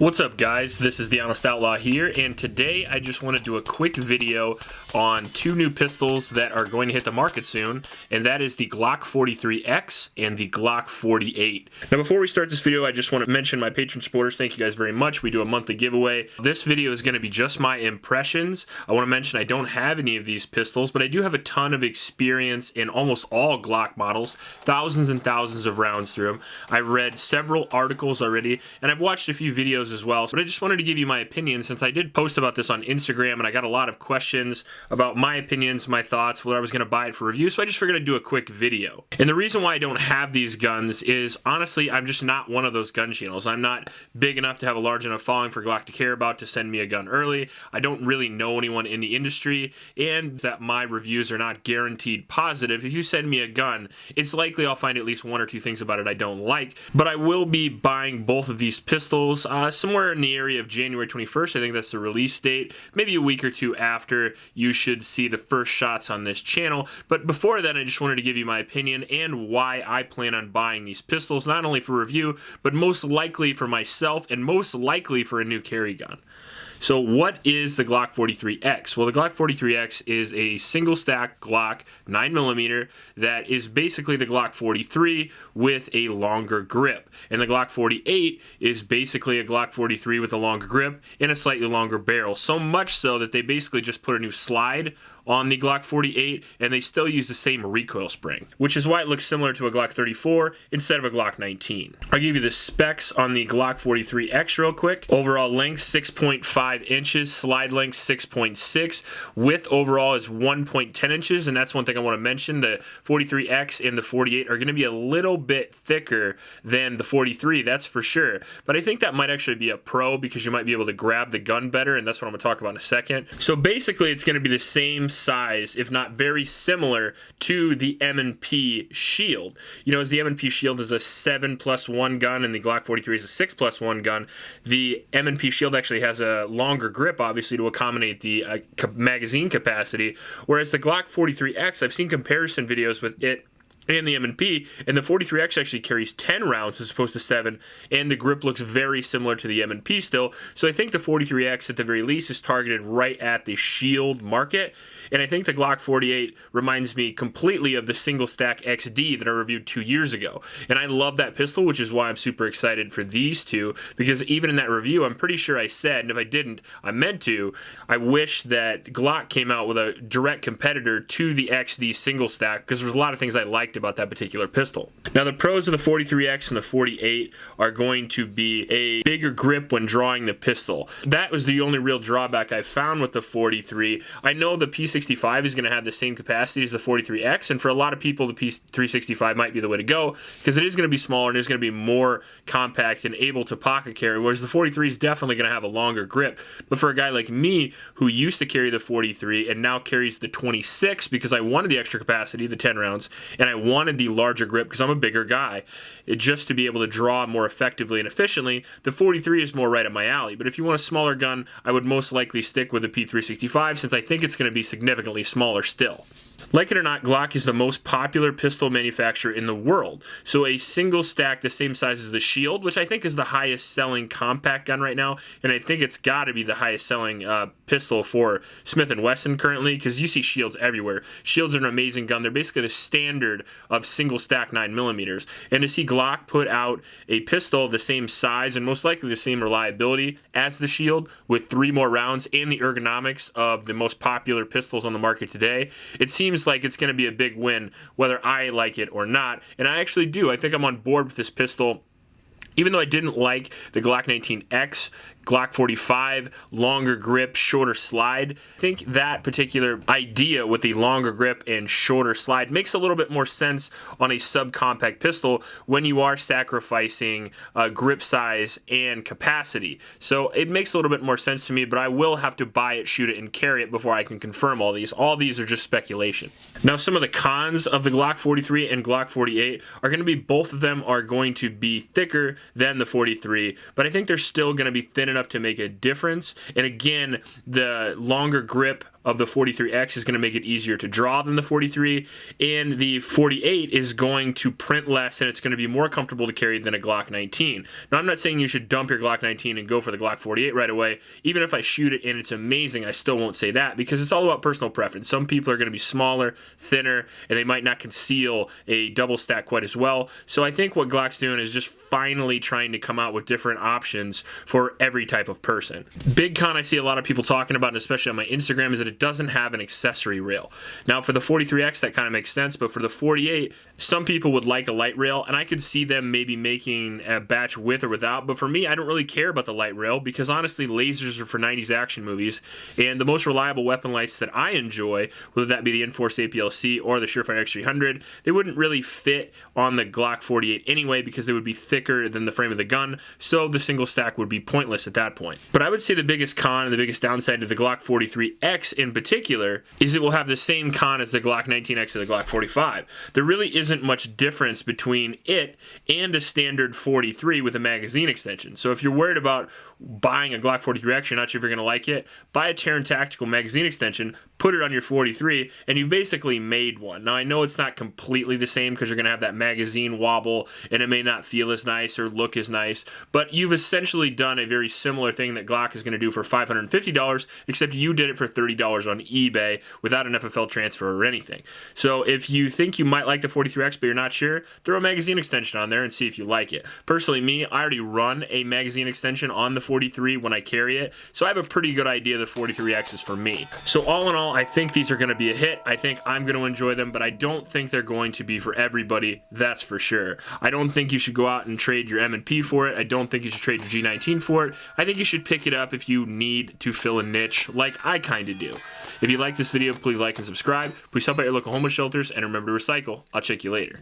What's up, guys? This is the Honest Outlaw here, and today I just want to do a quick video on two new pistols that are going to hit the market soon, and that is the Glock 43x and the Glock 48. Now, before we start this video, I just want to mention my patron supporters. Thank you guys very much. We do a monthly giveaway. This video is going to be just my impressions. I want to mention I don't have any of these pistols, but I do have a ton of experience in almost all Glock models, thousands and thousands of rounds through them. I read several articles already, and I've watched a few videos as well, but I just wanted to give you my opinion since I did post about this on Instagram and I got a lot of questions about my opinions, my thoughts, whether I was going to buy it for review, so I just figured I'd do a quick video. And the reason why I don't have these guns is, honestly, I'm just not one of those gun channels. I'm not big enough to have a large enough following for Glock to care about to send me a gun early. I don't really know anyone in the industry, and that my reviews are not guaranteed positive. If you send me a gun, it's likely I'll find at least one or two things about it I don't like, but I will be buying both of these pistols somewhere in the area of January 21st. I think that's the release date. Maybe a week or two after, you should see the first shots on this channel. But before that, I just wanted to give you my opinion and why I plan on buying these pistols, not only for review, but most likely for myself and most likely for a new carry gun. So what is the Glock 43x? Well, the Glock 43x is a single stack Glock 9mm that is basically the Glock 43 with a longer grip. And the Glock 48 is basically a Glock 43 with a longer grip and a slightly longer barrel. So much so that they basically just put a new slide on the Glock 48 and they still use the same recoil spring, which is why it looks similar to a Glock 34 instead of a Glock 19. I'll give you the specs on the Glock 43x real quick. Overall length 6.5 inches, slide length 6.6, width overall is 1.10 inches, and that's one thing I want to mention. The 43x and the 48 are going to be a little bit thicker than the 43, that's for sure, but I think that might actually be a pro because you might be able to grab the gun better, and that's what I'm going to talk about in a second. So basically it's going to be the same size, if not very similar, to the M&P Shield. You know, as the M&P Shield is a 7+1 gun and the Glock 43 is a 6+1 gun, the M&P Shield actually has a longer grip, obviously, to accommodate the magazine capacity, whereas the Glock 43x, I've seen comparison videos with it and the M&P, and the 43x actually carries 10 rounds as opposed to 7, and the grip looks very similar to the M&P still. So I think the 43x at the very least is targeted right at the Shield market, and I think the Glock 48 reminds me completely of the single stack XD that I reviewed 2 years ago. And I love that pistol, which is why I'm super excited for these two, because even in that review, I'm pretty sure I said, and if I didn't, I meant to, I wish that Glock came out with a direct competitor to the XD single stack, because there's a lot of things I liked about that particular pistol. Now, the pros of the 43x and the 48 are going to be a bigger grip when drawing the pistol. That was the only real drawback I found with the 43. I know the P65 is going to have the same capacity as the 43x, and for a lot of people, the P365 might be the way to go because it is going to be smaller and it's going to be more compact and able to pocket carry, whereas the 43 is definitely going to have a longer grip. But for a guy like me who used to carry the 43 and now carries the 26 because I wanted the extra capacity, the 10 rounds, and I wanted the larger grip because I'm a bigger guy, just to be able to draw more effectively and efficiently, the 43 is more right up my alley. But if you want a smaller gun, I would most likely stick with the P365 since I think it's going to be significantly smaller still. Like it or not, Glock is the most popular pistol manufacturer in the world. So a single stack the same size as the Shield, which I think is the highest selling compact gun right now, and I think it's got to be the highest selling pistol for Smith & Wesson currently, because you see Shields everywhere. Shields are an amazing gun. They're basically the standard of single stack 9mm. And to see Glock put out a pistol the same size and most likely the same reliability as the Shield with 3 more rounds and the ergonomics of the most popular pistols on the market today, it seems like it's going to be a big win whether I like it or not, and I actually do. I think I'm on board with this pistol. Even though I didn't like the Glock 19X, Glock 45, longer grip, shorter slide, I think that particular idea with the longer grip and shorter slide makes a little bit more sense on a subcompact pistol when you are sacrificing grip size and capacity. So it makes a little bit more sense to me, but I will have to buy it, shoot it, and carry it before I can confirm all these. All these are just speculation. Now, some of the cons of the Glock 43 and Glock 48 are going to be both of them are going to be thicker than the 43, but I think they're still going to be thin enough to make a difference. And again, the longer grip of the 43X is going to make it easier to draw than the 43, and the 48 is going to print less, and it's going to be more comfortable to carry than a Glock 19. Now, I'm not saying you should dump your Glock 19 and go for the Glock 48 right away. Even if I shoot it and it's amazing, I still won't say that, because it's all about personal preference. Some people are going to be smaller, thinner, and they might not conceal a double stack quite as well. So I think what Glock's doing is just finally trying to come out with different options for every type of person. Big con I see a lot of people talking about, and especially on my Instagram, is that it doesn't have an accessory rail. Now, for the 43X, that kind of makes sense, but for the 48, some people would like a light rail, and I could see them maybe making a batch with or without, but for me, I don't really care about the light rail, because honestly, lasers are for 90s action movies, and the most reliable weapon lights that I enjoy, whether that be the Enforced APLC or the Surefire X300, they wouldn't really fit on the Glock 48 anyway, because they would be thicker than the frame of the gun, so the single stack would be pointless at that point. But I would say the biggest con and the biggest downside to the Glock 43X in particular is it will have the same con as the Glock 19X and the Glock 45. There really isn't much difference between it and a standard 43 with a magazine extension. So if you're worried about buying a Glock 43X, you're not sure if you're going to like it, buy a Terran Tactical magazine extension, put it on your 43, and you basically made one. Now, I know it's not completely the same because you're going to have that magazine wobble, and it may not feel as nice or look as nice, but you've essentially done a very similar thing that Glock is going to do for $550, except you did it for $30 on eBay without an FFL transfer or anything. So if you think you might like the 43X but you're not sure, throw a magazine extension on there and see if you like it. Personally, me, I already run a magazine extension on the 43 when I carry it, so I have a pretty good idea the 43X is for me. So all in all, I think these are going to be a hit. I think I'm going to enjoy them, but I don't think they're going to be for everybody, that's for sure. I don't think you should go out and trade your M&P for it. I don't think you should trade your G19 for it. I think you should pick it up if you need to fill a niche like I kind of do. If you like this video, please like and subscribe. Please help out your local homeless shelters, and remember to recycle. I'll check you later.